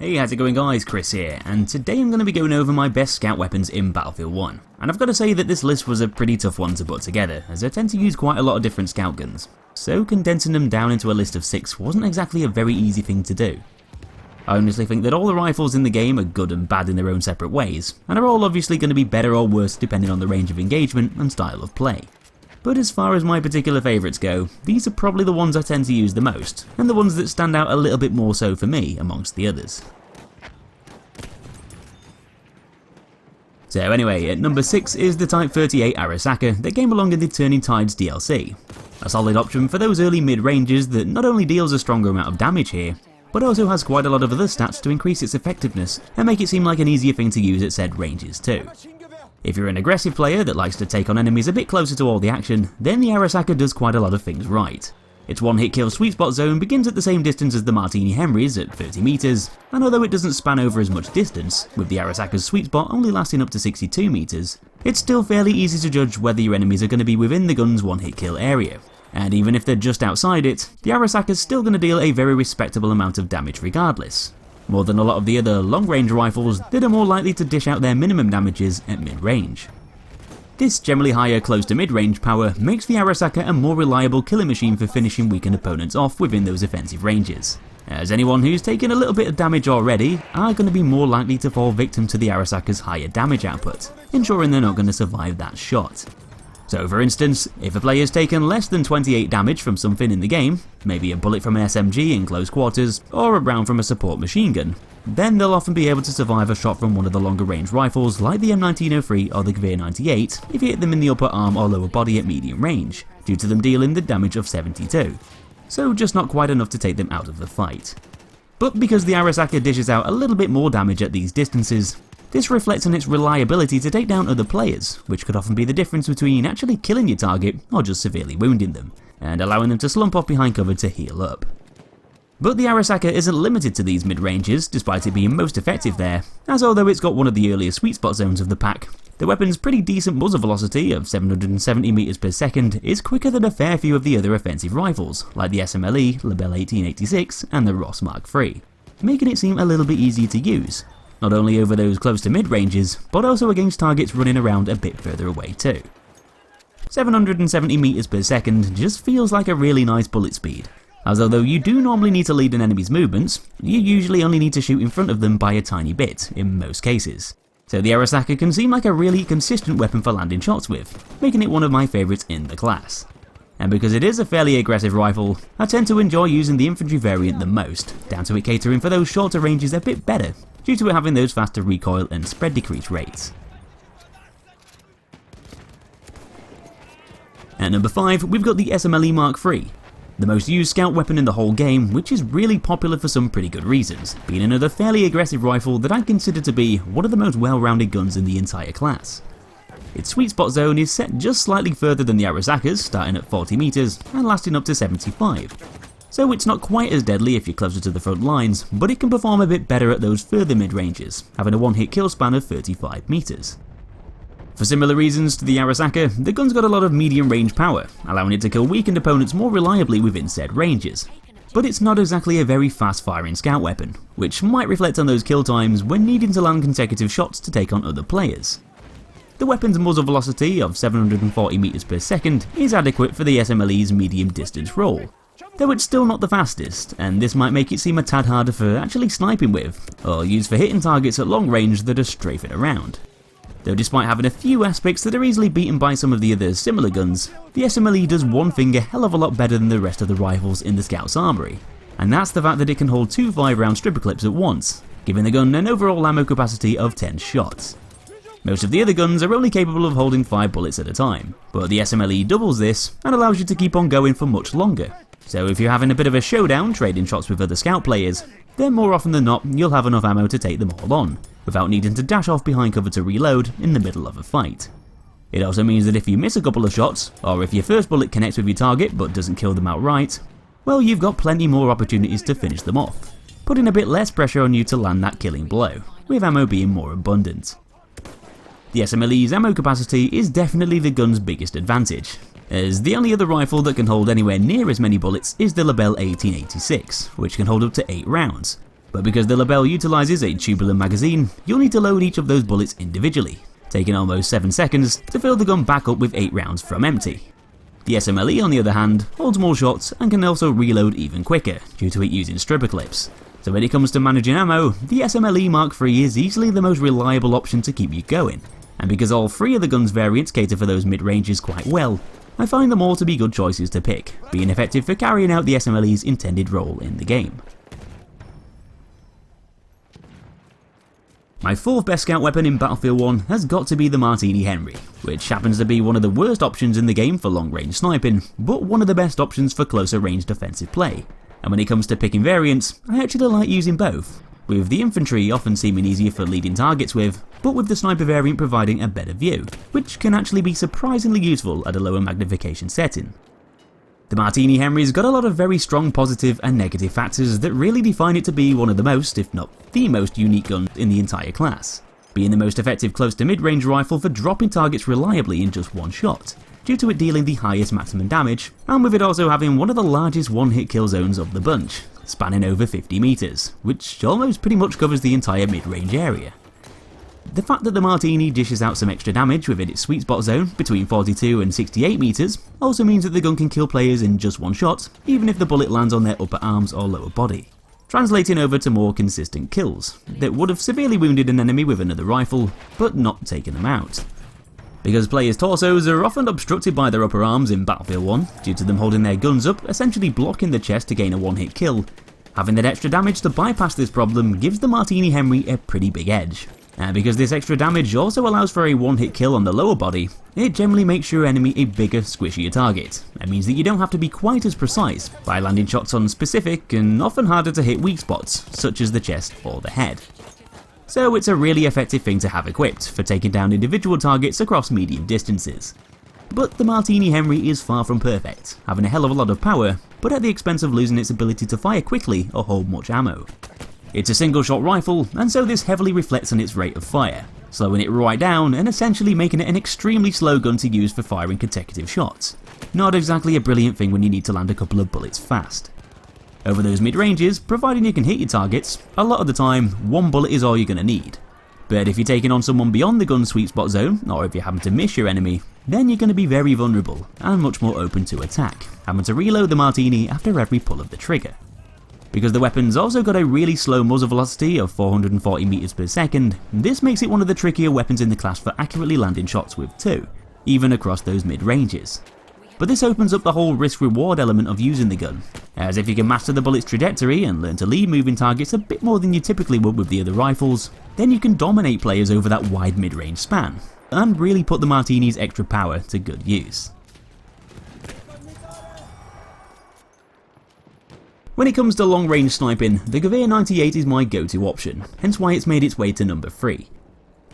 Hey, how's it going guys, Chris here, and today I'm going to be going over my best scout weapons in Battlefield 1. And I've got to say that this list was a pretty tough one to put together, as I tend to use quite a lot of different scout guns. So condensing them down into a list of 6 wasn't exactly a very easy thing to do. I honestly think that all the rifles in the game are good and bad in their own separate ways, and are all obviously going to be better or worse depending on the range of engagement and style of play. But as far as my particular favourites go, these are probably the ones I tend to use the most, and the ones that stand out a little bit more so for me amongst the others. So anyway, at number 6 is the Type 38 ARISAKA that came along in the Turning Tides DLC. A solid option for those early mid-ranges that not only deals a stronger amount of damage here, but also has quite a lot of other stats to increase its effectiveness and make it seem like an easier thing to use at said ranges too. If you're an aggressive player that likes to take on enemies a bit closer to all the action, then the ARISAKA does quite a lot of things right. Its one-hit kill sweet spot zone begins at the same distance as the MARTINI-HENRY's at 30 meters, and although it doesn't span over as much distance, with the ARISAKA's sweet spot only lasting up to 62 meters, it's still fairly easy to judge whether your enemies are going to be within the gun's one-hit kill area. And even if they're just outside it, the ARISAKA's still going to deal a very respectable amount of damage regardless. More than a lot of the other long-range rifles that are more likely to dish out their minimum damages at mid-range. This generally higher close to mid-range power makes the ARISAKA a more reliable killing machine for finishing weakened opponents off within those offensive ranges, as anyone who's taken a little bit of damage already are going to be more likely to fall victim to the ARISAKA's higher damage output, ensuring they're not going to survive that shot. So for instance, if a player's taken less than 28 damage from something in the game, maybe a bullet from an SMG in close quarters, or a round from a support machine gun, then they'll often be able to survive a shot from one of the longer range rifles like the M1903 or the GEWEHR 98 if you hit them in the upper arm or lower body at medium range, due to them dealing the damage of 72. So just not quite enough to take them out of the fight. But because the ARISAKA dishes out a little bit more damage at these distances, this reflects on its reliability to take down other players, which could often be the difference between actually killing your target or just severely wounding them, and allowing them to slump off behind cover to heal up. But the ARISAKA isn't limited to these mid-ranges, despite it being most effective there, as although it's got one of the earlier sweet spot zones of the pack, the weapon's pretty decent muzzle velocity of 770 meters per second is quicker than a fair few of the other offensive rifles, like the SMLE, Lebel 1886 and the Ross Mark III, making it seem a little bit easier to use. Not only over those close to mid-ranges, but also against targets running around a bit further away too. 770 meters per second just feels like a really nice bullet speed, as although you do normally need to lead an enemy's movements, you usually only need to shoot in front of them by a tiny bit, in most cases. So the ARISAKA can seem like a really consistent weapon for landing shots with, making it one of my favourites in the class. And because it is a fairly aggressive rifle, I tend to enjoy using the infantry variant the most, down to it catering for those shorter ranges a bit better, due to it having those faster recoil and spread decrease rates. At number 5, we've got the SMLE Mark III, the most used scout weapon in the whole game, which is really popular for some pretty good reasons, being another fairly aggressive rifle that I'd consider to be one of the most well-rounded guns in the entire class. Its sweet spot zone is set just slightly further than the ARISAKA's, starting at 40 meters and lasting up to 75. So it's not quite as deadly if you're closer to the front lines, but it can perform a bit better at those further mid-ranges, having a one-hit kill span of 35 meters. For similar reasons to the ARISAKA, the gun's got a lot of medium range power, allowing it to kill weakened opponents more reliably within said ranges. But it's not exactly a very fast-firing scout weapon, which might reflect on those kill times when needing to land consecutive shots to take on other players. The weapon's muzzle velocity of 740 meters per second is adequate for the SMLE's medium distance role, though it's still not the fastest, and this might make it seem a tad harder for actually sniping with, or used for hitting targets at long range that are strafing around. Though despite having a few aspects that are easily beaten by some of the other similar guns, the SMLE does one thing a hell of a lot better than the rest of the rifles in the Scout's armory, and that's the fact that it can hold 2 5-round stripper clips at once, giving the gun an overall ammo capacity of 10 shots. Most of the other guns are only capable of holding 5 bullets at a time, but the SMLE doubles this and allows you to keep on going for much longer. So if you're having a bit of a showdown trading shots with other scout players, then more often than not you'll have enough ammo to take them all on, without needing to dash off behind cover to reload in the middle of a fight. It also means that if you miss a couple of shots, or if your first bullet connects with your target but doesn't kill them outright, well, you've got plenty more opportunities to finish them off, putting a bit less pressure on you to land that killing blow, with ammo being more abundant. The SMLE's ammo capacity is definitely the gun's biggest advantage, as the only other rifle that can hold anywhere near as many bullets is the Lebel 1886, which can hold up to 8 rounds, But because the lapel utilises a tubular magazine, you'll need to load each of those bullets individually, taking almost 7 seconds to fill the gun back up with 8 rounds from empty. The SMLE, on the other hand, holds more shots and can also reload even quicker due to it using stripper clips. So when it comes to managing ammo, the SMLE Mark III is easily the most reliable option to keep you going. And because all 3 of the gun's variants cater for those mid-ranges quite well, I find them all to be good choices to pick, being effective for carrying out the SMLE's intended role in the game. My 4th best scout weapon in Battlefield 1 has got to be the MARTINI-HENRY, which happens to be one of the worst options in the game for long-range sniping, but one of the best options for closer range defensive play. And when it comes to picking variants, I actually like using both, with the infantry often seeming easier for leading targets with, but with the sniper variant providing a better view, which can actually be surprisingly useful at a lower magnification setting. The MARTINI-HENRY's got a lot of very strong positive and negative factors that really define it to be one of the most, if not the most unique gun in the entire class, being the most effective close to mid-range rifle for dropping targets reliably in just one shot, due to it dealing the highest maximum damage, and with it also having one of the largest one-hit kill zones of the bunch, spanning over 50 meters, which almost pretty much covers the entire mid-range area. The fact that the Martini dishes out some extra damage within its sweet spot zone between 42 and 68 meters also means that the gun can kill players in just one shot, even if the bullet lands on their upper arms or lower body, translating over to more consistent kills that would have severely wounded an enemy with another rifle, but not taken them out. Because players' torsos are often obstructed by their upper arms in Battlefield 1 due to them holding their guns up, essentially blocking the chest to gain a one-hit kill, having that extra damage to bypass this problem gives the MARTINI-HENRY a pretty big edge. And because this extra damage also allows for a one-hit kill on the lower body, it generally makes your enemy a bigger, squishier target. That means that you don't have to be quite as precise by landing shots on specific and often harder to hit weak spots, such as the chest or the head. So it's a really effective thing to have equipped for taking down individual targets across medium distances. But the MARTINI-HENRY is far from perfect, having a hell of a lot of power, but at the expense of losing its ability to fire quickly or hold much ammo. It's a single-shot rifle, and so this heavily reflects on its rate of fire, slowing it right down and essentially making it an extremely slow gun to use for firing consecutive shots. Not exactly a brilliant thing when you need to land a couple of bullets fast. Over those mid-ranges, providing you can hit your targets, a lot of the time, one bullet is all you're going to need. But if you're taking on someone beyond the gun's sweet spot zone, or if you happen to miss your enemy, then you're going to be very vulnerable and much more open to attack, having to reload the Martini after every pull of the trigger. Because the weapon's also got a really slow muzzle velocity of 440 meters per second, this makes it one of the trickier weapons in the class for accurately landing shots with too, even across those mid-ranges. But this opens up the whole risk-reward element of using the gun, as if you can master the bullet's trajectory and learn to lead moving targets a bit more than you typically would with the other rifles, then you can dominate players over that wide mid-range span, and really put the Martini's extra power to good use. When it comes to long-range sniping, the GEWEHR 98 is my go-to option, hence why it's made its way to number 3.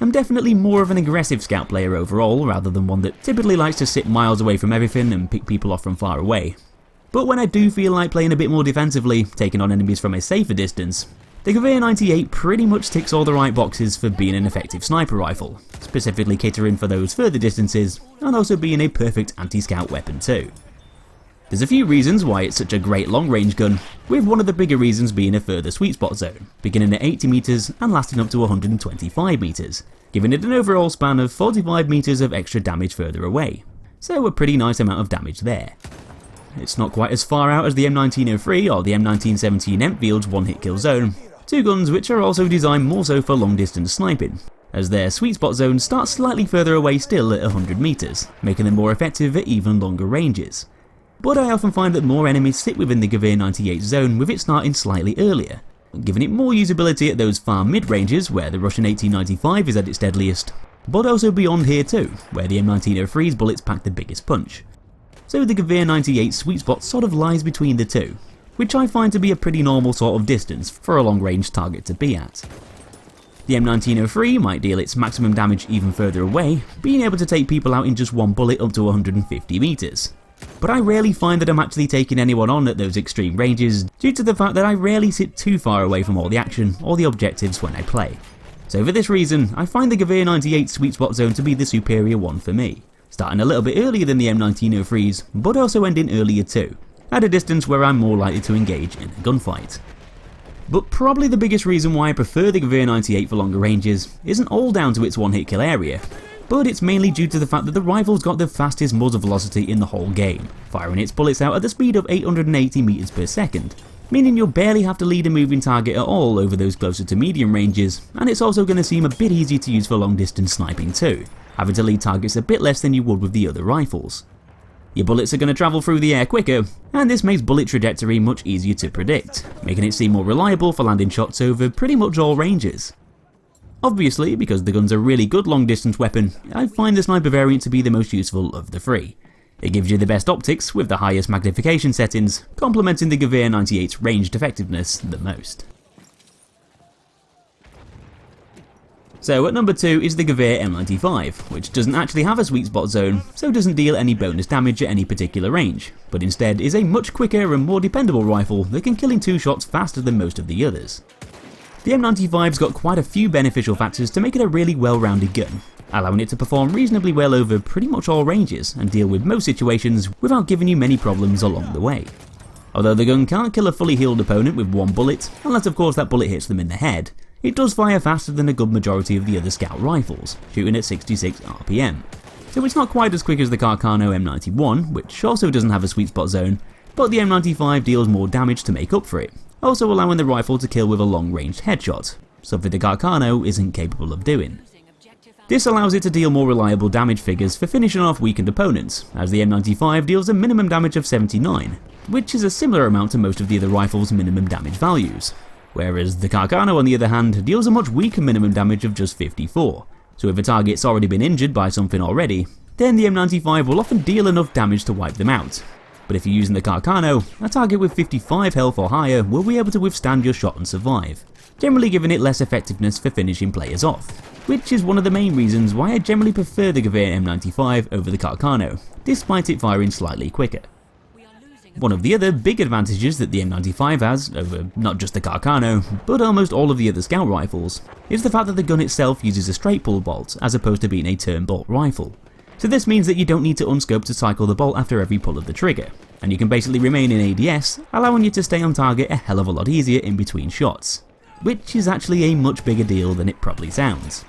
I'm definitely more of an aggressive scout player overall, rather than one that typically likes to sit miles away from everything and pick people off from far away. But when I do feel like playing a bit more defensively, taking on enemies from a safer distance, the GEWEHR 98 pretty much ticks all the right boxes for being an effective sniper rifle, specifically catering for those further distances, and also being a perfect anti-scout weapon too. There's a few reasons why it's such a great long-range gun, with one of the bigger reasons being a further sweet spot zone, beginning at 80 meters and lasting up to 125 meters, giving it an overall span of 45 meters of extra damage further away, so a pretty nice amount of damage there. It's not quite as far out as the M1903 or the M1917 Enfield's one-hit kill zone, two guns which are also designed more so for long-distance sniping, as their sweet spot zone starts slightly further away still at 100 meters, making them more effective at even longer ranges. But I often find that more enemies sit within the GEWEHR 98 zone with it starting slightly earlier, giving it more usability at those far mid-ranges where the Russian 1895 is at its deadliest, but also beyond here too, where the M1903's bullets pack the biggest punch. So the GEWEHR 98 sweet spot sort of lies between the two, which I find to be a pretty normal sort of distance for a long-range target to be at. The M1903 might deal its maximum damage even further away, being able to take people out in just one bullet up to 150 meters. But I rarely find that I'm actually taking anyone on at those extreme ranges due to the fact that I rarely sit too far away from all the action or the objectives when I play. So for this reason, I find the GEWEHR 98 sweet spot zone to be the superior one for me, starting a little bit earlier than the M1903's, but also ending earlier too, at a distance where I'm more likely to engage in a gunfight. But probably the biggest reason why I prefer the GEWEHR 98 for longer ranges isn't all down to its one-hit kill area, but it's mainly due to the fact that the rifle's got the fastest muzzle velocity in the whole game, firing its bullets out at the speed of 880 meters per second, meaning you'll barely have to lead a moving target at all over those closer to medium ranges, and it's also going to seem a bit easier to use for long distance sniping too, having to lead targets a bit less than you would with the other rifles. Your bullets are going to travel through the air quicker, and this makes bullet trajectory much easier to predict, making it seem more reliable for landing shots over pretty much all ranges. Obviously, because the gun's a really good long distance weapon, I find the sniper variant to be the most useful of the three. It gives you the best optics with the highest magnification settings, complementing the GEWEHR 98's ranged effectiveness the most. So at number 2 is the GEWEHR M95, which doesn't actually have a sweet spot zone, so doesn't deal any bonus damage at any particular range, but instead is a much quicker and more dependable rifle that can kill in 2 shots faster than most of the others. The M95's got quite a few beneficial factors to make it a really well-rounded gun, allowing it to perform reasonably well over pretty much all ranges and deal with most situations without giving you many problems along the way. Although the gun can't kill a fully healed opponent with one bullet, unless of course that bullet hits them in the head, it does fire faster than a good majority of the other scout rifles, shooting at 66 RPM. So it's not quite as quick as the Carcano M91, which also doesn't have a sweet spot zone, but the M95 deals more damage to make up for it, also allowing the rifle to kill with a long-ranged headshot, something the Carcano isn't capable of doing. This allows it to deal more reliable damage figures for finishing off weakened opponents, as the M95 deals a minimum damage of 79, which is a similar amount to most of the other rifles' minimum damage values, whereas the Carcano on the other hand deals a much weaker minimum damage of just 54, so if a target's already been injured by something already, then the M95 will often deal enough damage to wipe them out. But if you're using the Carcano, a target with 55 health or higher will be able to withstand your shot and survive, generally giving it less effectiveness for finishing players off, which is one of the main reasons why I generally prefer the GEWEHR M95 over the Carcano, despite it firing slightly quicker. One of the other big advantages that the M95 has over not just the Carcano, but almost all of the other scout rifles, is the fact that the gun itself uses a straight pull bolt as opposed to being a turn bolt rifle. So this means that you don't need to unscope to cycle the bolt after every pull of the trigger, and you can basically remain in ADS, allowing you to stay on target a hell of a lot easier in between shots, which is actually a much bigger deal than it probably sounds.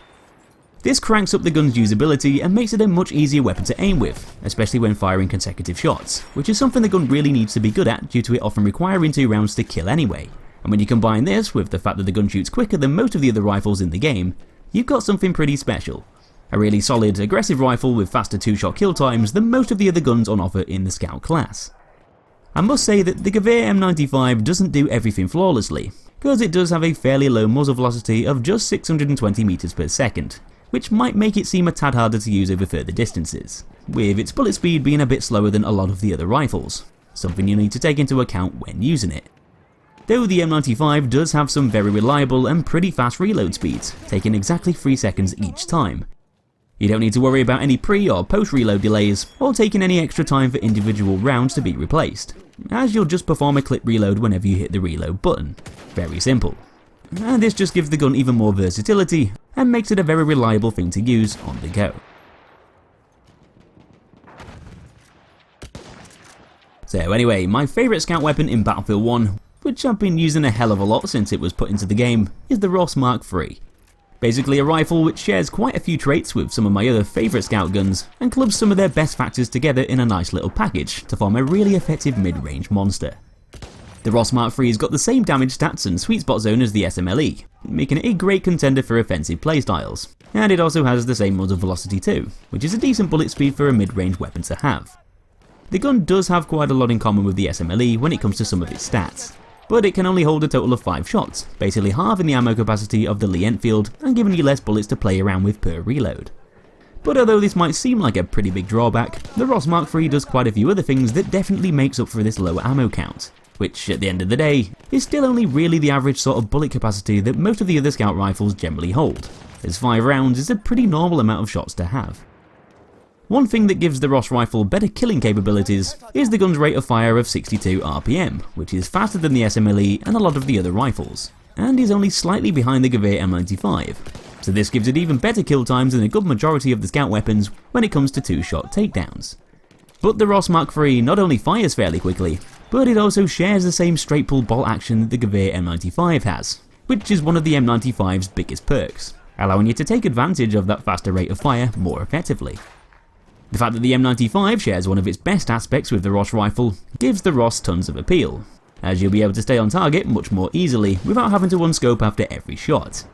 This cranks up the gun's usability and makes it a much easier weapon to aim with, especially when firing consecutive shots, which is something the gun really needs to be good at due to it often requiring 2 rounds to kill anyway. And when you combine this with the fact that the gun shoots quicker than most of the other rifles in the game, you've got something pretty special. A really solid, aggressive rifle with faster 2-shot kill times than most of the other guns on offer in the scout class. I must say that the GEWEHR M95 doesn't do everything flawlessly, because it does have a fairly low muzzle velocity of just 620 meters per second, which might make it seem a tad harder to use over further distances, with its bullet speed being a bit slower than a lot of the other rifles, something you need to take into account when using it. Though the M95 does have some very reliable and pretty fast reload speeds, taking exactly 3 seconds each time. You don't need to worry about any pre or post reload delays, or taking any extra time for individual rounds to be replaced, as you'll just perform a clip reload whenever you hit the reload button. Very simple. And this just gives the gun even more versatility, and makes it a very reliable thing to use on the go. So anyway, my favourite scout weapon in Battlefield 1, which I've been using a hell of a lot since it was put into the game, is the Ross Mark III. Basically a rifle which shares quite a few traits with some of my other favourite scout guns, and clubs some of their best factors together in a nice little package to form a really effective mid-range monster. The Ross Mark III's got the same damage stats and sweet spot zone as the SMLE, making it a great contender for offensive playstyles, and it also has the same muzzle velocity too, which is a decent bullet speed for a mid-range weapon to have. The gun does have quite a lot in common with the SMLE when it comes to some of its stats, but it can only hold a total of 5 shots, basically halving the ammo capacity of the Lee Enfield and giving you less bullets to play around with per reload. But although this might seem like a pretty big drawback, the Ross Mark III does quite a few other things that definitely makes up for this lower ammo count, which at the end of the day is still only really the average sort of bullet capacity that most of the other scout rifles generally hold, as 5 rounds is a pretty normal amount of shots to have. One thing that gives the Ross rifle better killing capabilities is the gun's rate of fire of 62 RPM, which is faster than the SMLE and a lot of the other rifles, and is only slightly behind the GEWEHR M95, so this gives it even better kill times than a good majority of the scout weapons when it comes to 2-shot takedowns. But the Ross Mark III not only fires fairly quickly, but it also shares the same straight pull bolt action that the GEWEHR M95 has, which is one of the M95's biggest perks, allowing you to take advantage of that faster rate of fire more effectively. The fact that the M95 shares one of its best aspects with the Ross rifle gives the Ross tons of appeal, as you'll be able to stay on target much more easily without having to unscope after every shot.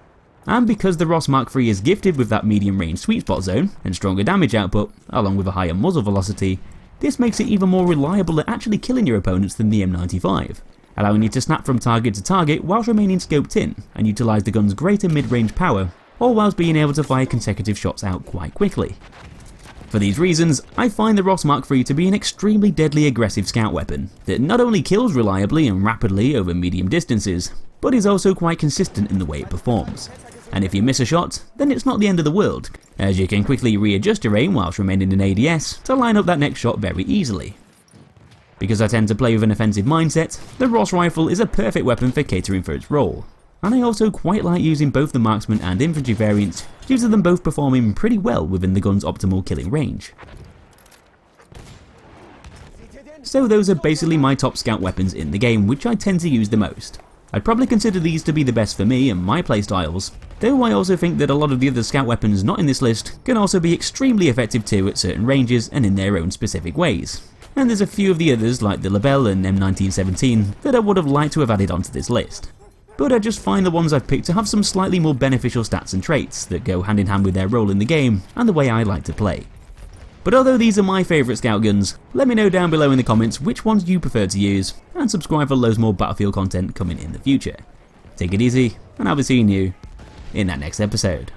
And because the Ross Mark III is gifted with that medium range sweet spot zone and stronger damage output, along with a higher muzzle velocity, this makes it even more reliable at actually killing your opponents than the M95, allowing you to snap from target to target whilst remaining scoped in and utilise the gun's greater mid-range power, all whilst being able to fire consecutive shots out quite quickly. For these reasons, I find the Ross Mark III to be an extremely deadly aggressive scout weapon that not only kills reliably and rapidly over medium distances, but is also quite consistent in the way it performs. And if you miss a shot, then it's not the end of the world, as you can quickly readjust your aim whilst remaining in ADS to line up that next shot very easily. Because I tend to play with an offensive mindset, the Ross rifle is a perfect weapon for catering for its role. And I also quite like using both the marksman and infantry variants due to them both performing pretty well within the gun's optimal killing range. So those are basically my top scout weapons in the game, which I tend to use the most. I'd probably consider these to be the best for me and my playstyles, though I also think that a lot of the other scout weapons not in this list can also be extremely effective too at certain ranges and in their own specific ways. And there's a few of the others like the Lebel and M1917 that I would have liked to have added onto this list. But I just find the ones I've picked to have some slightly more beneficial stats and traits that go hand in hand with their role in the game and the way I like to play. But although these are my favourite scout guns, let me know down below in the comments which ones you prefer to use, and subscribe for loads more Battlefield content coming in the future. Take it easy, and I'll be seeing you in that next episode.